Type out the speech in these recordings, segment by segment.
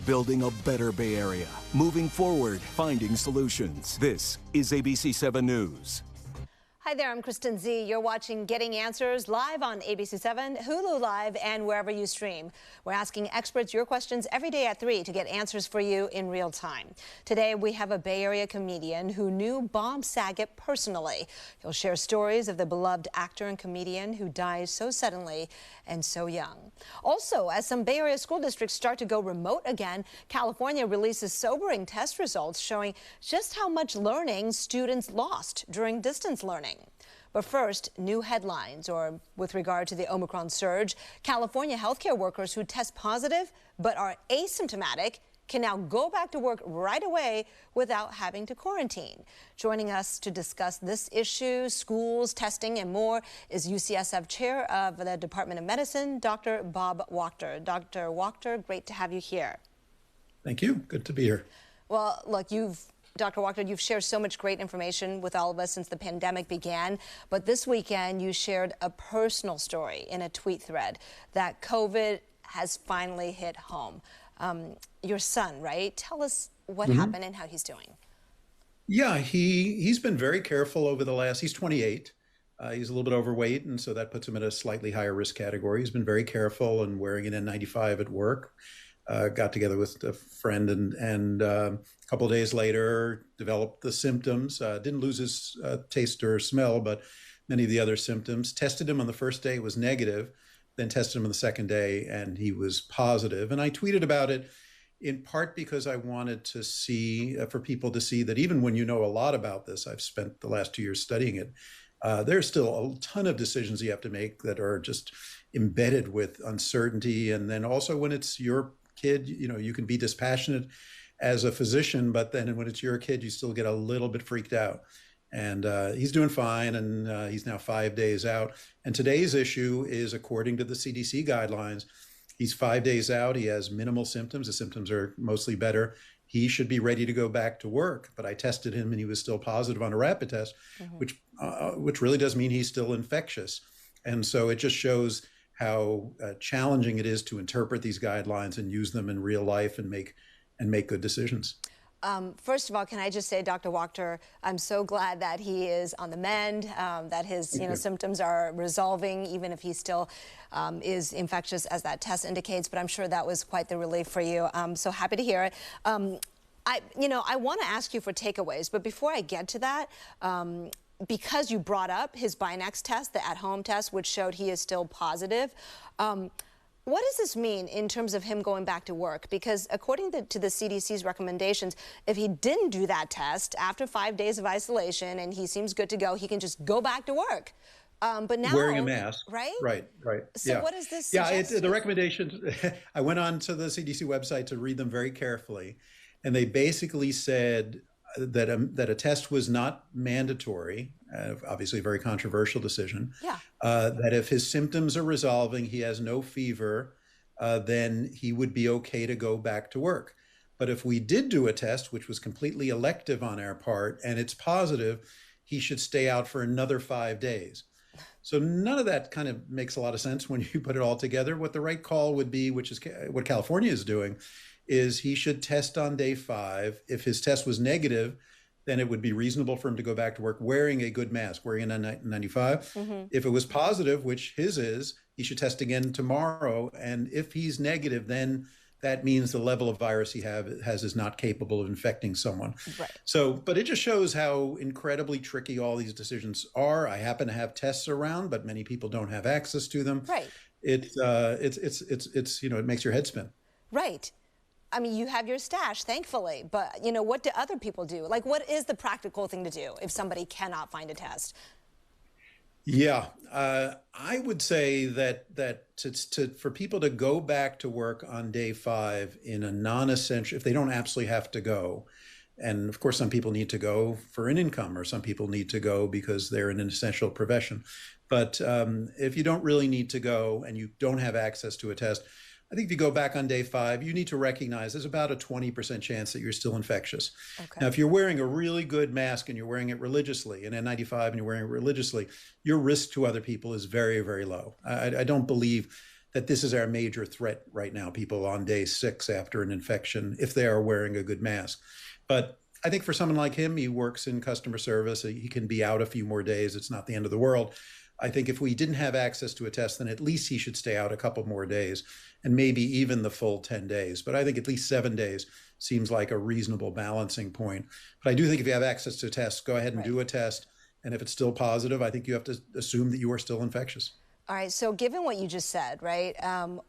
building a better Bay Area, moving forward, finding solutions. This is ABC 7 News. Hi there, I'm Kristen Z. You're watching Getting Answers live on ABC 7, Hulu Live, and wherever you stream. We're asking experts your questions every day at 3 to get answers for you in real time. Today, we have a Bay Area comedian who knew Bob Saget personally. He'll share stories of the beloved actor and comedian who died so suddenly and so young. Also, as some Bay Area school districts start to go remote again, California releases sobering test results showing just how much learning students lost during distance learning. But first, new headlines, or with regard to the Omicron surge, California healthcare workers who test positive but are asymptomatic can now go back to work right away without having to quarantine. Joining us to discuss this issue, schools, testing, and more is Ucsf Chair of the Department of Medicine, Dr. Bob Wachter. Dr. Wachter, great to have you here. Thank you. Good to be here. Well, look, Dr. Wachter, you've shared so much great information with all of us since the pandemic began, but this weekend you shared a personal story in a tweet thread that COVID has finally hit home. Your son, right? Tell us what happened and how he's doing. Yeah, he's been very careful over the last, he's 28. He's a little bit overweight, and so that puts him in a slightly higher risk category. He's been very careful and wearing an N95 at work. Got together with a friend and a couple of days later developed the symptoms. Didn't lose his taste or smell, but many of the other symptoms. Tested him on the first day, it was negative. Then tested him on the second day, and he was positive. And I tweeted about it in part because I wanted to see, for people to see that even when you know a lot about this, I've spent the last 2 years studying it, there's still a ton of decisions you have to make that are just embedded with uncertainty. And then also when it's your kid, you know, you can be dispassionate as a physician, but then when it's your kid, you still get a little bit freaked out. And he's doing fine, and he's now 5 days out. And today's issue is, according to the CDC guidelines, he's 5 days out. He has minimal symptoms. The symptoms are mostly better. He should be ready to go back to work. But I tested him, and he was still positive on a rapid test, which really does mean he's still infectious. And so it just shows how challenging it is to interpret these guidelines and use them in real life and make good decisions. First of all, can I just say, Dr. Wachter, I'm so glad that he is on the mend, that his symptoms are resolving, even if he still is infectious, as that test indicates. But I'm sure that was quite the relief for you. I'm so happy to hear it. I want to ask you for takeaways, but before I get to that, because you brought up his Binax test, the at-home test, which showed he is still positive, what does this mean in terms of him going back to work? Because according to the CDC's recommendations, if he didn't do that test after 5 days of isolation and he seems good to go, he can just go back to work. But now, wearing a mask, right? Right. So what does this suggest? The recommendations, I went on to the CDC website to read them very carefully, and they basically said that a test was not mandatory, obviously a very controversial decision. That if his symptoms are resolving, he has no fever, then he would be okay to go back to work. But if we did do a test, which was completely elective on our part, and it's positive, he should stay out for another 5 days. So none of that kind of makes a lot of sense when you put it all together. What the right call would be, which is what California is doing, is he should test on day 5. If his test was negative, then it would be reasonable for him to go back to work wearing a good mask, wearing a N95. If it was positive, which his is, he should test again tomorrow. And if he's negative, then that means the level of virus he has is not capable of infecting someone. Right. So, but it just shows how incredibly tricky all these decisions are. I happen to have tests around, but many people don't have access to them. Right. It's it makes your head spin. Right. I mean, you have your stash, thankfully, but, what do other people do? Like, what is the practical thing to do if somebody cannot find a test? Yeah, I would say that for people to go back to work on day 5 in a non-essential, if they don't absolutely have to go, and of course some people need to go for an income, or some people need to go because they're in an essential profession. But if you don't really need to go and you don't have access to a test, I think if you go back on day 5, you need to recognize there's about a 20% chance that you're still infectious. Okay. Now, if you're wearing a really good mask and you're wearing it religiously, an N95 and you're wearing it religiously, your risk to other people is very, very low. I don't believe that this is our major threat right now, people on day 6 after an infection, if they are wearing a good mask. But I think for someone like him, he works in customer service. He can be out a few more days. It's not the end of the world. I think if we didn't have access to a test, then at least he should stay out a couple more days and maybe even the full 10 days. But I think at least 7 days seems like a reasonable balancing point. But I do think if you have access to tests, go ahead and do a test. And if it's still positive, I think you have to assume that you are still infectious. All right, so given what you just said, right,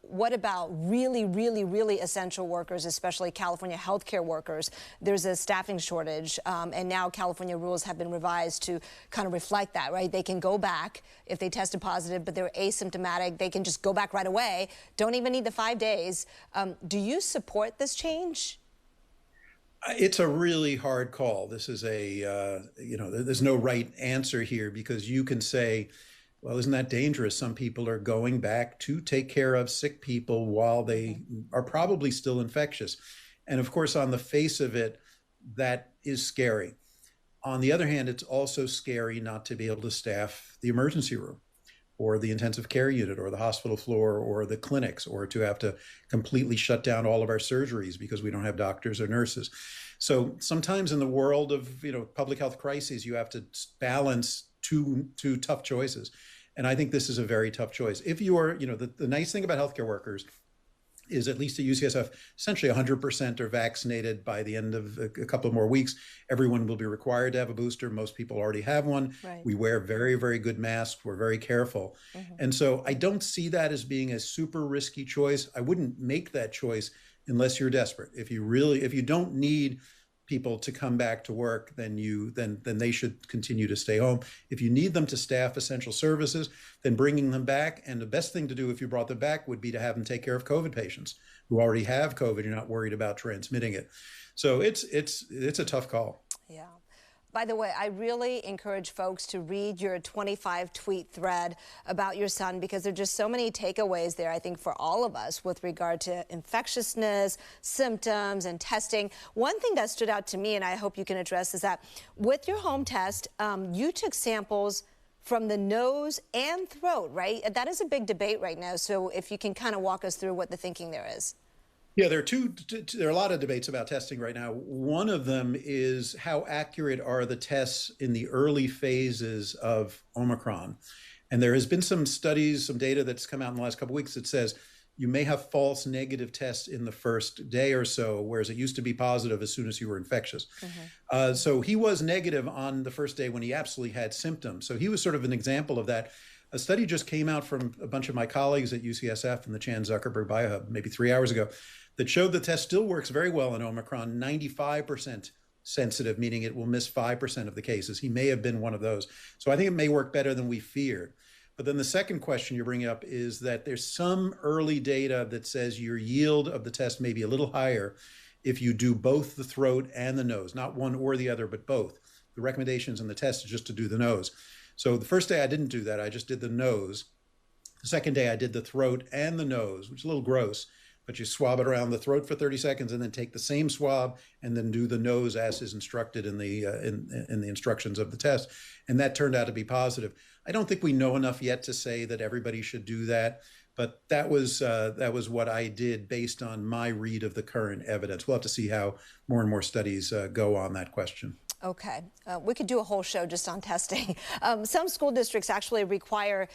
what about really, really, really essential workers, especially California healthcare workers? There's a staffing shortage, and now California rules have been revised to kind of reflect that, right? They can go back if they tested positive, but they're asymptomatic. They can just go back right away, don't even need the 5 days. Do you support this change? It's a really hard call. This is there's no right answer here, because you can say, well, isn't that dangerous? Some people are going back to take care of sick people while they are probably still infectious. And of course, on the face of it, that is scary. On the other hand, it's also scary not to be able to staff the emergency room or the intensive care unit or the hospital floor or the clinics, or to have to completely shut down all of our surgeries because we don't have doctors or nurses. So sometimes in the world of public health crises, you have to balance two tough choices. And I think this is a very tough choice. If you are, the nice thing about healthcare workers is, at least at UCSF, essentially 100% are vaccinated by the end of a couple of more weeks. Everyone will be required to have a booster. Most people already have one. Right. We wear very, very good masks. We're very careful. And so I don't see that as being a super risky choice. I wouldn't make that choice unless you're desperate. If you don't need people to come back to work, then they should continue to stay home. If you need them to staff essential services, then bringing them back. And the best thing to do if you brought them back would be to have them take care of COVID patients who already have COVID. You're not worried about transmitting it. So it's a tough call. Yeah. By the way, I really encourage folks to read your 25-tweet thread about your son, because there are just so many takeaways there, I think, for all of us with regard to infectiousness, symptoms, and testing. One thing that stood out to me, and I hope you can address, is that with your home test, you took samples from the nose and throat, right? That is a big debate right now. So if you can kind of walk us through what the thinking there is. Yeah, there are a lot of debates about testing right now. One of them is, how accurate are the tests in the early phases of Omicron? And there has been some studies, some data that's come out in the last couple of weeks that says you may have false negative tests in the first day or so, whereas it used to be positive as soon as you were infectious. So he was negative on the first day when he absolutely had symptoms. So he was sort of an example of that. A study just came out from a bunch of my colleagues at UCSF and the Chan Zuckerberg Biohub maybe 3 hours ago that showed the test still works very well in Omicron, 95% sensitive, meaning it will miss 5% of the cases. He may have been one of those. So I think it may work better than we feared. But then the second question you're bringing up is that there's some early data that says your yield of the test may be a little higher if you do both the throat and the nose, not one or the other, but both. The recommendations in the test is just to do the nose. So the first day I didn't do that. I just did the nose. The second day I did the throat and the nose, which is a little gross, but you swab it around the throat for 30 seconds and then take the same swab and then do the nose as is instructed in the instructions of the test. And that turned out to be positive. I don't think we know enough yet to say that everybody should do that, but that was what I did based on my read of the current evidence. We'll have to see how more and more studies go on that question. Okay. We could do a whole show just on testing. Some school districts actually require,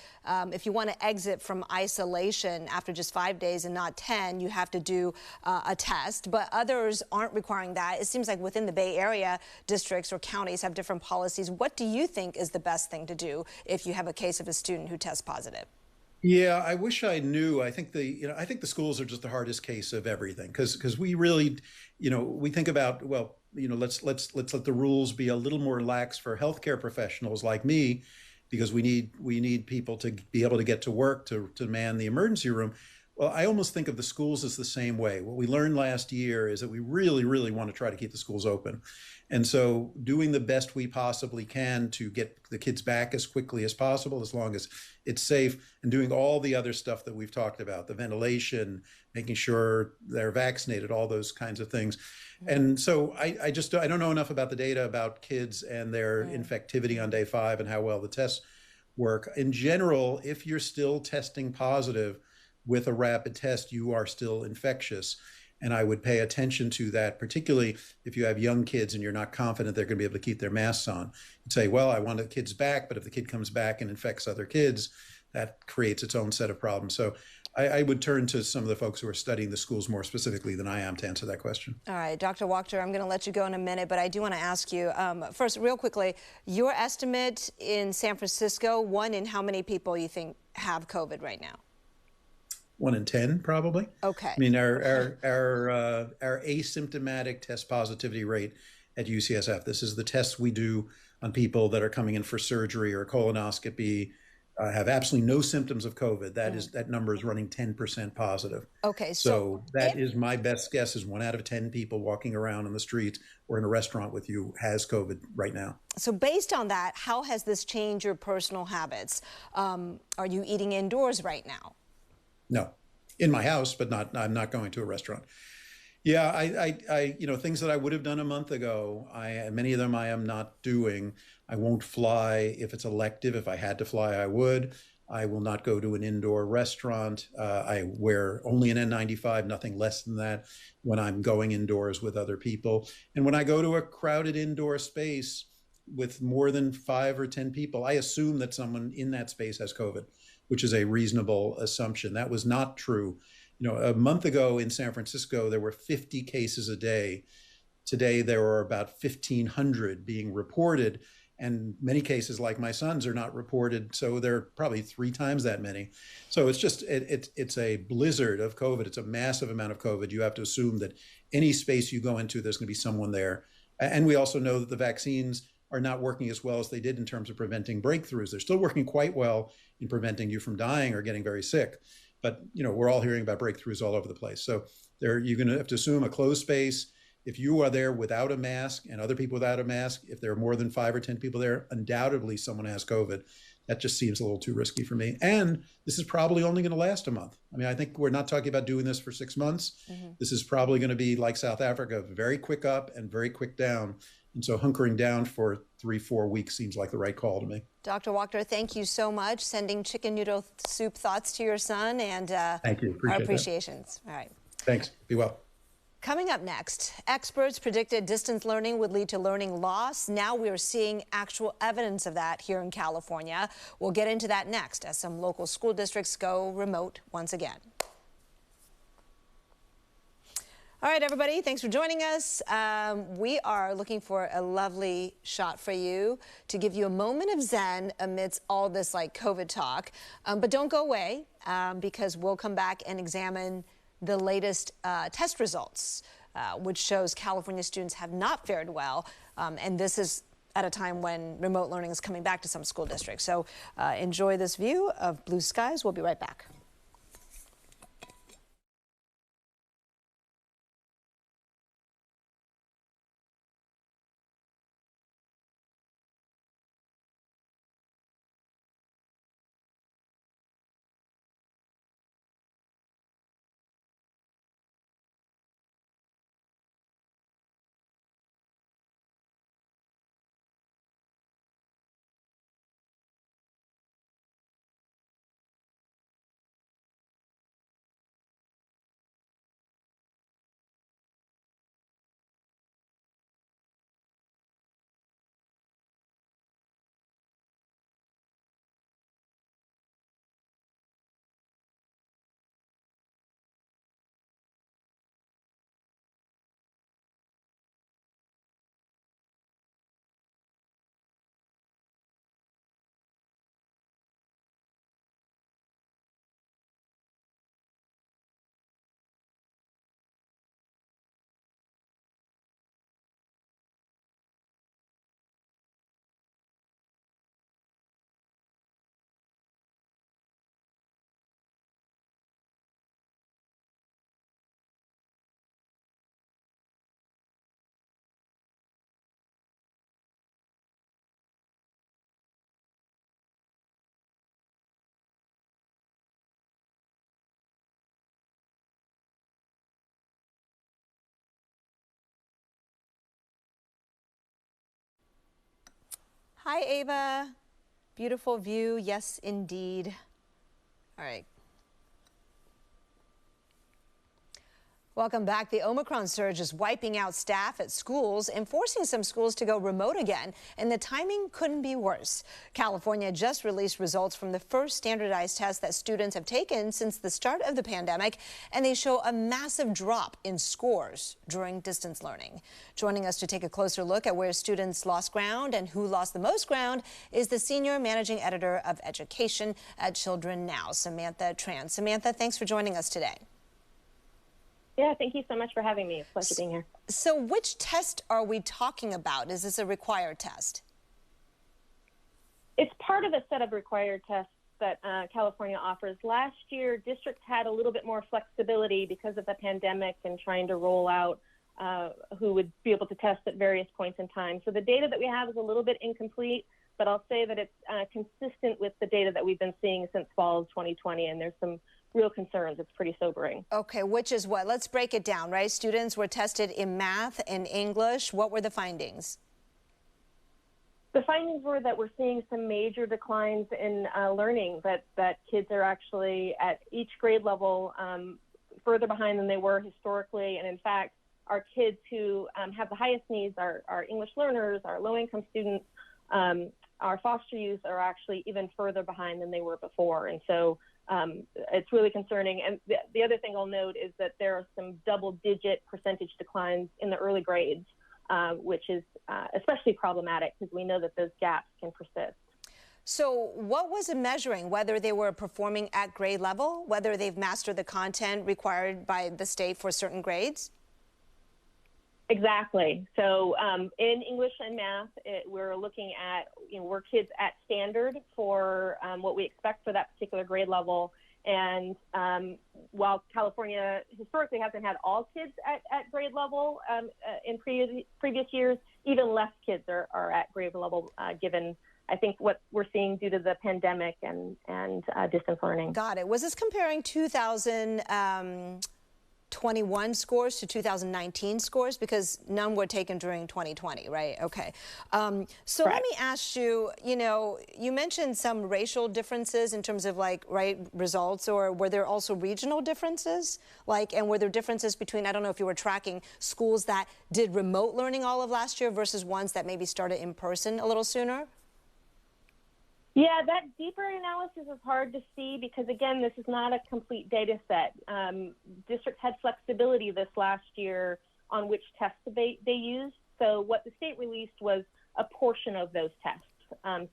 if you want to exit from isolation after just 5 days and not 10, you have to do a test. But others aren't requiring that. It seems like within the Bay Area, districts or counties have different policies. What do you think is the best thing to do if you have a case of a student who tests positive? Yeah, I wish I knew. I think the schools are just the hardest case of everything, because we really, we think about, well, let's let the rules be a little more lax for healthcare professionals like me, because we need people to be able to get to work, to man the emergency room. Well, I almost think of the schools as the same way. What we learned last year is that we really, really want to try to keep the schools open. And so doing the best we possibly can to get the kids back as quickly as possible, as long as it's safe, and doing all the other stuff that we've talked about, the ventilation, making sure they're vaccinated, all those kinds of things. And so I don't know enough about the data about kids and their infectivity on day 5 and how well the tests work. In general, if you're still testing positive, with a rapid test, you are still infectious. And I would pay attention to that, particularly if you have young kids and you're not confident they're going to be able to keep their masks on. You'd say, well, I want the kids back, but if the kid comes back and infects other kids, that creates its own set of problems. So I would turn to some of the folks who are studying the schools more specifically than I am to answer that question. All right, Dr. Wachter, I'm going to let you go in a minute, but I do want to ask you, first, real quickly, your estimate in San Francisco, one in how many people you think have COVID right now? 1 in 10, probably. Okay. I mean, our asymptomatic test positivity rate at UCSF, this is the tests we do on people that are coming in for surgery or colonoscopy, have absolutely no symptoms of COVID. That number is running 10% positive. Okay. So that is my best guess is 1 out of 10 people walking around on the streets or in a restaurant with you has COVID right now. So based on that, how has this changed your personal habits? Are you eating indoors right now? No, in my house, but I'm not going to a restaurant. Yeah, I things that I would have done a month ago, many of them I am not doing. I won't fly if it's elective. If I had to fly, I would. I will not go to an indoor restaurant. I wear only an N95, nothing less than that when I'm going indoors with other people. And when I go to a crowded indoor space with more than 5 or 10 people, I assume that someone in that space has COVID, which is a reasonable assumption. That was not true. A month ago in San Francisco, there were 50 cases a day. Today, there are about 1,500 being reported, and many cases like my son's are not reported, so there are probably 3 times that many. So it's just, it's a blizzard of COVID. It's a massive amount of COVID. You have to assume that any space you go into, there's going to be someone there. And we also know that the vaccines are not working as well as they did in terms of preventing breakthroughs. They're still working quite well in preventing you from dying or getting very sick. But we're all hearing about breakthroughs all over the place. So you're going to have to assume a closed space. If you are there without a mask and other people without a mask, if there are more than 5 or 10 people there, undoubtedly someone has COVID. That just seems a little too risky for me. And this is probably only going to last a month. I mean, I think we're not talking about doing this for 6 months. Mm-hmm. This is probably going to be like South Africa, very quick up and very quick down. And so hunkering down for 3-4 weeks seems like the right call to me. Dr. Wachter, thank you so much. Sending chicken noodle soup thoughts to your son and thank you. Appreciate our appreciations. That. All right. Thanks. Be well. Coming up next, experts predicted distance learning would lead to learning loss. Now we're seeing actual evidence of that here in California. We'll get into that next as some local school districts go remote once again. All right, everybody, thanks for joining us. We are looking for a lovely shot for you to give you a moment of zen amidst all this COVID talk. But don't go away because we'll come back and examine the latest test results, which shows California students have not fared well. And this is at a time when remote learning is coming back to some school districts. So enjoy this view of blue skies. We'll be right back. Hi, Ava. Beautiful view. Yes, indeed. All right. Welcome back. The Omicron surge is wiping out staff at schools and forcing some schools to go remote again, and the timing couldn't be worse. California just released results from the first standardized test that students have taken since the start of the pandemic, and they show a massive drop in scores during distance learning. Joining us to take a closer look at where students lost ground and who lost the most ground is the senior managing editor of education at Children Now, Samantha Tran. Samantha, thanks for joining us today. Yeah, thank you so much for having me. It's a pleasure being here. So which test are we talking about? Is this a required test? It's part of a set of required tests that California offers. Last year, districts had a little bit more flexibility because of the pandemic and trying to roll out who would be able to test at various points in time. So the data that we have is a little bit incomplete, but I'll say that it's consistent with the data that we've been seeing since fall of 2020, and there's some real concerns. It's pretty sobering. Okay, which is what? Let's break it down, right? Students were tested in math and English. What were the findings? The findings were that we're seeing some major declines in learning, that kids are actually at each grade level further behind than they were historically. And in fact, our kids who have the highest needs, our English learners, our low-income students, our foster youth are actually even further behind than they were before. And so it's really concerning. And the other thing I'll note is that there are some double-digit percentage declines in the early grades, which is especially problematic because we know that those gaps can persist. So what was it measuring? Whether they were performing at grade level, whether they've mastered the content required by the state for certain grades? Exactly. So in English and math, we're looking at, were kids at standard for what we expect for that particular grade level. And while California historically hasn't had all kids at grade level in previous years, even less kids are at grade level given, I think, what we're seeing due to the pandemic and distance learning. Got it. Was this comparing 2021 scores to 2019 scores, because none were taken during 2020, right? Okay. So Correct. Let me ask you, you mentioned some racial differences in terms of results, or were there also regional differences? And were there differences between, I don't know if you were tracking schools that did remote learning all of last year versus ones that maybe started in person a little sooner? Yeah, that deeper analysis is hard to see because, again, this is not a complete data set. Districts had flexibility this last year on which tests they used. So what the state released was a portion of those tests.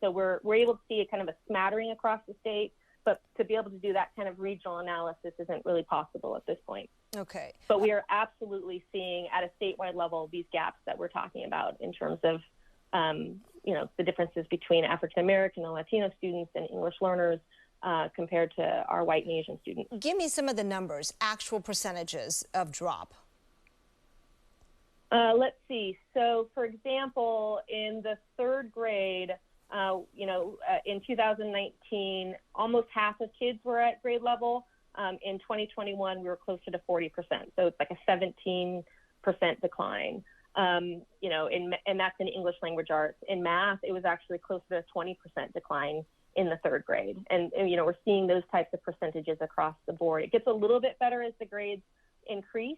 So we're able to see a kind of a smattering across the state, but to be able to do that kind of regional analysis isn't really possible at this point. Okay. But we are absolutely seeing at a statewide level these gaps that we're talking about in terms of the differences between African-American and Latino students and English learners compared to our white and Asian students. Give me some of the numbers, actual percentages of drop. Let's see. So, for example, in the third grade, in 2019, almost half of kids were at grade level. In 2021, we were closer to 40%. So it's like a 17% decline. And that's in English language arts. In math, it was actually closer to a 20% decline in the third grade. And we're seeing those types of percentages across the board. It gets a little bit better as the grades increase.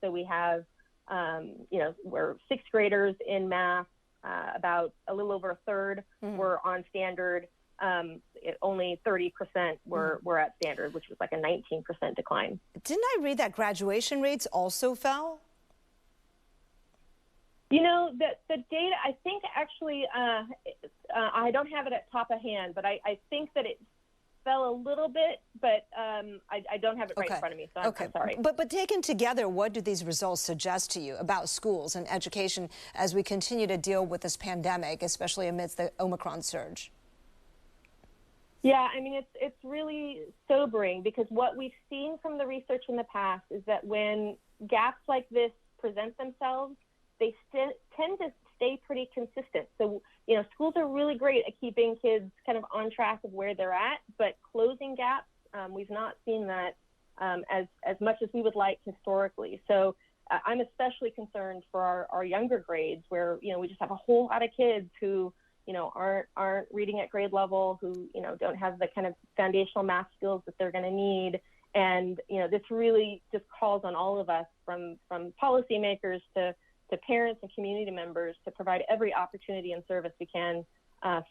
So we have, we're sixth graders in math, about a little over a third were on standard. Only 30% were at standard, which was like a 19% decline. Didn't I read that graduation rates also fell? The data, I think actually, I don't have it at top of hand, but I think that it fell a little bit, but I don't have it right in front of me, so I'm sorry. But taken together, what do these results suggest to you about schools and education as we continue to deal with this pandemic, especially amidst the Omicron surge? Yeah, I mean, it's really sobering because what we've seen from the research in the past is that when gaps like this present themselves, they tend to stay pretty consistent. So, schools are really great at keeping kids kind of on track of where they're at, but closing gaps, we've not seen that as much as we would like historically. So I'm especially concerned for our younger grades where, we just have a whole lot of kids who, aren't reading at grade level, who, don't have the kind of foundational math skills that they're going to need. And, this really just calls on all of us, from policymakers to parents and community members, to provide every opportunity and service we can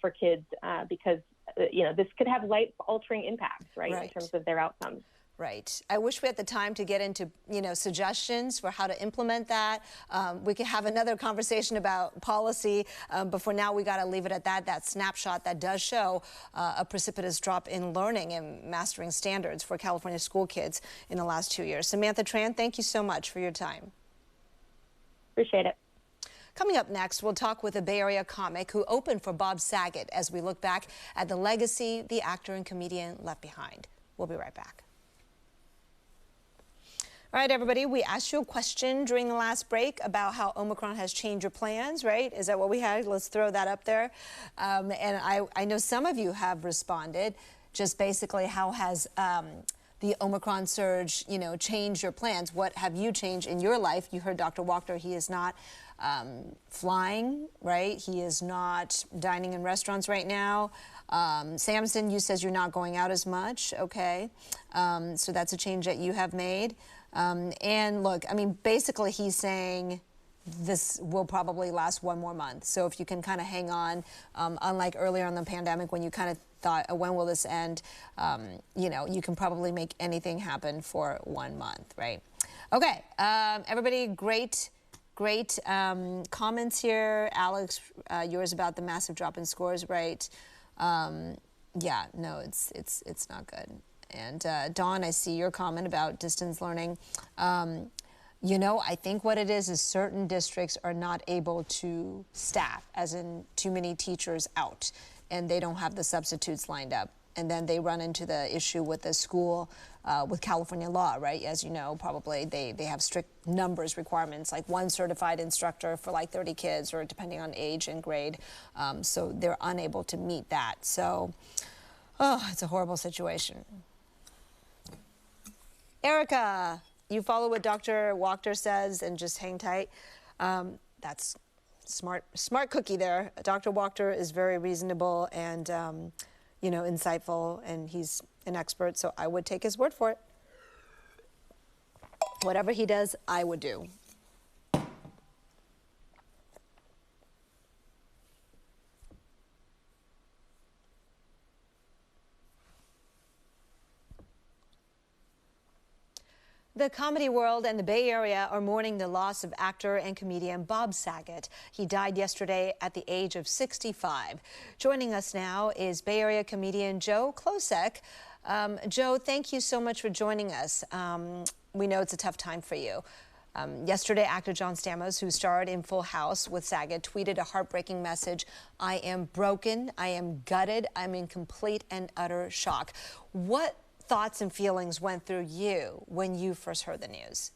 for kids, because, this could have life-altering impacts, right, in terms of their outcomes. Right. I wish we had the time to get into, suggestions for how to implement that. We could have another conversation about policy, but for now we got to leave it at that. That snapshot that does show a precipitous drop in learning and mastering standards for California school kids in the last 2 years. Samantha Tran, thank you so much for your time. Appreciate it. Coming up next, we'll talk with a Bay Area comic who opened for Bob Saget as we look back at the legacy the actor and comedian left behind. We'll be right back. All right, everybody, we asked you a question during the last break about how Omicron has changed your plans, right? Is that what we had? Let's throw that up there. And I know some of you have responded. Just basically, how has the Omicron surge, changed your plans? What have you changed in your life? You heard Dr. Wachter, he is not flying, right? He is not dining in restaurants right now. Samson, you says you're not going out as much. Okay. So that's a change that you have made. And look, I mean, basically he's saying this will probably last 1 more month. So if you can kind of hang on, unlike earlier in the pandemic when you kind of thought, when will this end? You can probably make anything happen for 1 month, right? Okay, everybody, great comments here. Alex, yours about the massive drop in scores, right? Yeah, no, it's not good. And Dawn, I see your comment about distance learning. I think what it is certain districts are not able to staff, as in too many teachers out, and they don't have the substitutes lined up. And then they run into the issue with the school, with California law, right? As you know, probably they have strict numbers requirements, like 1 certified instructor for like 30 kids, or depending on age and grade. So they're unable to meet that. So, it's a horrible situation. Erica, you follow what Dr. Wachter says and just hang tight. That's smart cookie there. Dr. Wachter is very reasonable and, insightful, and he's an expert, so I would take his word for it. Whatever he does, I would do. The comedy world and the Bay Area are mourning the loss of actor and comedian Bob Saget. He died yesterday at the age of 65. Joining us now is Bay Area comedian Joe Klosek. Joe, thank you so much for joining us. We know it's a tough time for you. Yesterday, actor John Stamos, who starred in Full House with Saget, tweeted a heartbreaking message. "I am broken, I am gutted, I'm in complete and utter shock." What thoughts and feelings went through you when you first heard the news?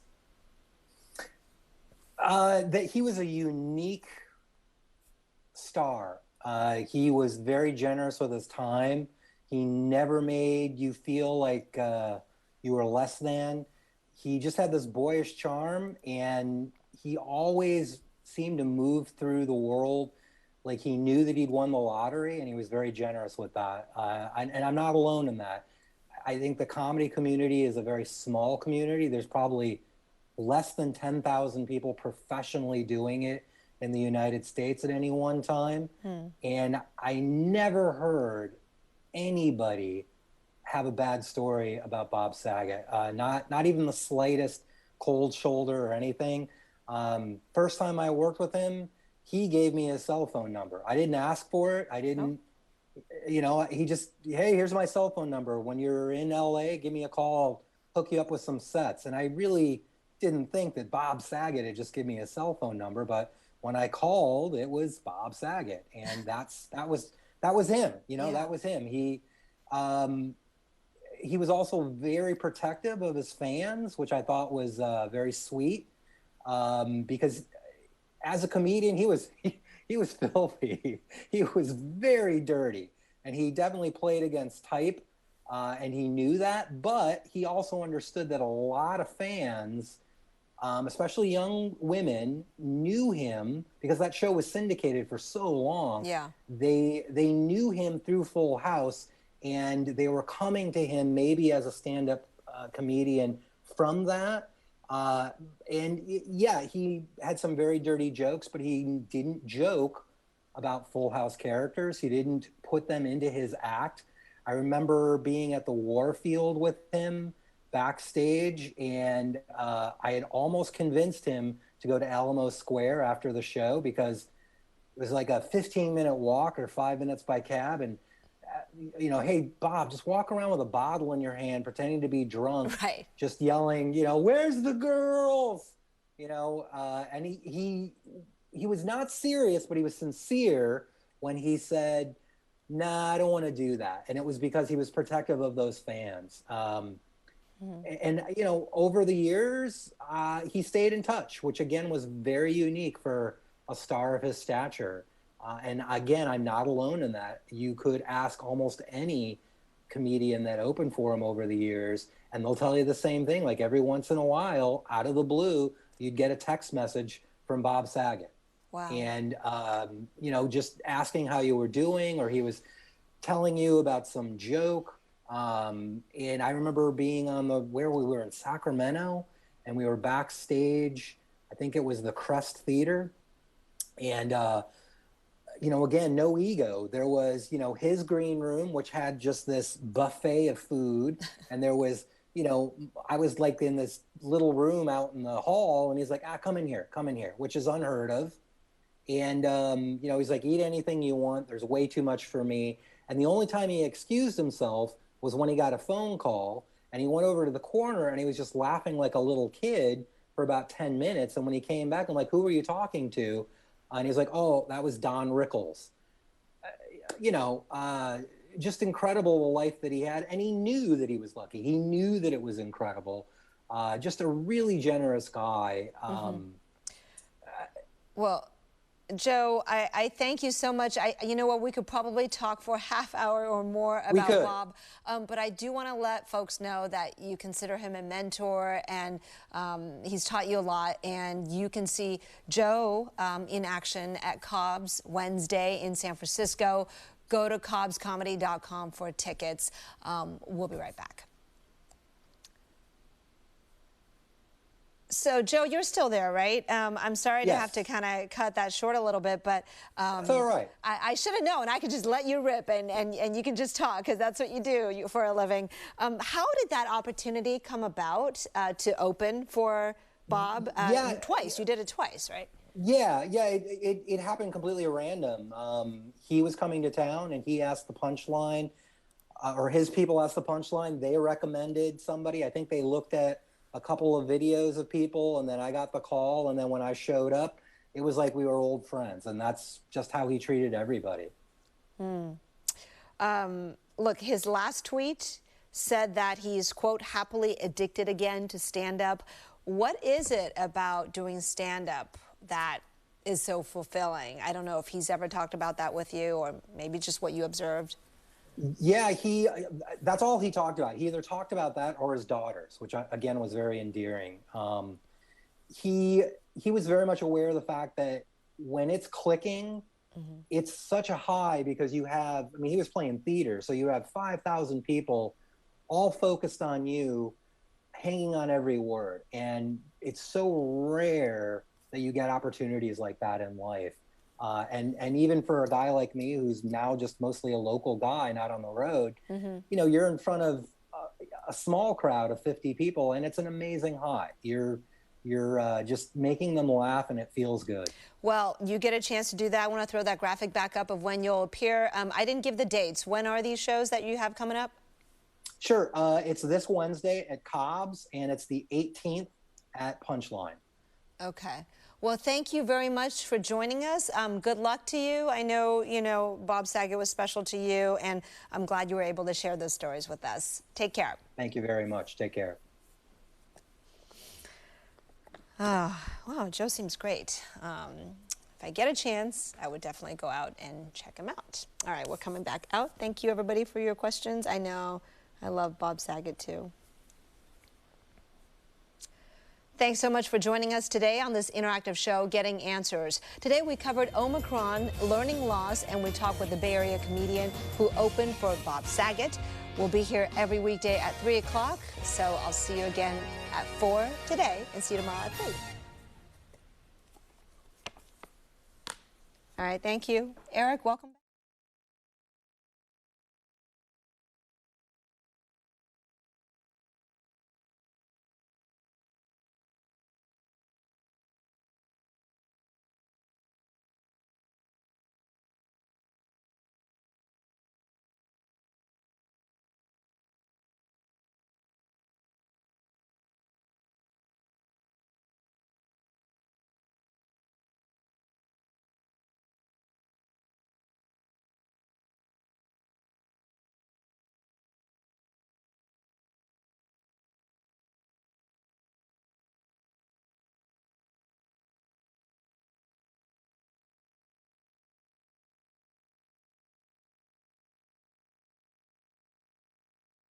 That he was a unique star. He was very generous with his time. He never made you feel like you were less than. He just had this boyish charm, and he always seemed to move through the world like he knew that he'd won the lottery, and he was very generous with that. And I'm not alone in that. I think the comedy community is a very small community. There's probably less than 10,000 people professionally doing it in the United States at any one time. And I never heard anybody have a bad story about Bob Saget. Not even the slightest cold shoulder or anything. First time I worked with him, he gave me his cell phone number. I didn't ask for it. I didn't, he just, hey, here's my cell phone number. When you're in LA, give me a call, I'll hook you up with some sets. And I really didn't think that Bob Saget had just given me a cell phone number, but when I called, it was Bob Saget. And that was him, that was him. He was also very protective of his fans, which I thought was very sweet, because as a comedian, he was filthy. He was very dirty, and he definitely played against type, and he knew that. But he also understood that a lot of fans, especially young women, knew him because that show was syndicated for so long. Yeah, they knew him through Full House, and they were coming to him maybe as a stand-up comedian from that. Yeah, he had some very dirty jokes, but he didn't joke about Full House characters. He didn't put them into his act. I remember being at the Warfield with him backstage, and I had almost convinced him to go to Alamo Square after the show because it was like a 15-minute walk or 5 minutes by cab. And, you know, hey, Bob, just walk around with a bottle in your hand, pretending to be drunk, right, just yelling, you know, where's the girls? You know, and he was not serious, but he was sincere when he said, nah, I don't want to do that. And it was because he was protective of those fans. And, you know, over the years, he stayed in touch, which again was very unique for a star of his stature. And again, I'm not alone in that. You could ask almost any comedian that opened for him over the years, and they'll tell you the same thing. Like every once in a while, out of the blue, you'd get a text message from Bob Saget. Wow. And, you know, just asking how you were doing, or he was telling you about some joke. And I remember being on where we were in Sacramento, and we were backstage. I think it was the Crest Theater. And, you know, again, no ego. There was, you know, his green room, which had just this buffet of food. And there was, you know, I was like in this little room out in the hall, and he's like, come in here, which is unheard of. And, you know, he's like, eat anything you want. There's way too much for me. And the only time he excused himself was when he got a phone call, and he went over to the corner and he was just laughing like a little kid for about 10 minutes. And when he came back, I'm like, who were you talking to? And he's like, oh, that was Don Rickles. You know, just incredible the life that he had. And he knew that he was lucky. He knew that it was incredible. Just a really generous guy. Well, Joe, I thank you so much. You know what, we could probably talk for a half hour or more about Bob, but I do want to let folks know that you consider him a mentor, and he's taught you a lot, and you can see Joe in action at Cobb's Wednesday in San Francisco. Go to cobbscomedy.com for tickets. We'll be right back. So, Joe, you're still there, right? I'm sorry to have to kind of cut that short a little bit, but it's all right. I should have known. I could just let you rip, and you can just talk, because that's what you do for a living. How did that opportunity come about to open for Bob? Twice. You did it twice, right? Yeah. It happened completely at random. He was coming to town, and he asked the punchline, or his people asked the punchline. They recommended somebody. I think they looked at a couple of videos of people, and then I got the call, and then when I showed up, it was like we were old friends, and that's just how he treated everybody. Look, his last tweet said that he's, quote, happily addicted again to stand-up. What is it about doing stand-up that is so fulfilling? I don't know if he's ever talked about that with you, or maybe just what you observed. Yeah, that's all he talked about. He either talked about that or his daughters, which again was very endearing. He was very much aware of the fact that when it's clicking, it's such a high, because you have, I mean, he was playing theater, so you have 5,000 people all focused on you, hanging on every word. And it's so rare that you get opportunities like that in life. And even for a guy like me, who's now just mostly a local guy, not on the road, you know, you're in front of a small crowd of 50 people, and it's an amazing high. You're just making them laugh, and it feels good. Well, you get a chance to do that. I want to throw that graphic back up of when you'll appear. I didn't give the dates. When are these shows that you have coming up? Sure. It's this Wednesday at Cobb's, and it's the 18th at Punchline. Okay. Well, thank you very much for joining us. Good luck to you. I know, you know, Bob Saget was special to you, and I'm glad you were able to share those stories with us. Take care. Thank you very much. Take care. Wow, Joe seems great. If I get a chance, I would definitely go out and check him out. All right, we're coming back out. Thank you, everybody, for your questions. I know I love Bob Saget, too. Thanks so much for joining us today on this interactive show, Getting Answers. Today we covered Omicron, learning loss, and we talked with the Bay Area comedian who opened for Bob Saget. We'll be here every weekday at 3 o'clock, so I'll see you again at 4 today and see you tomorrow at 3. All right, thank you. Eric, welcome back.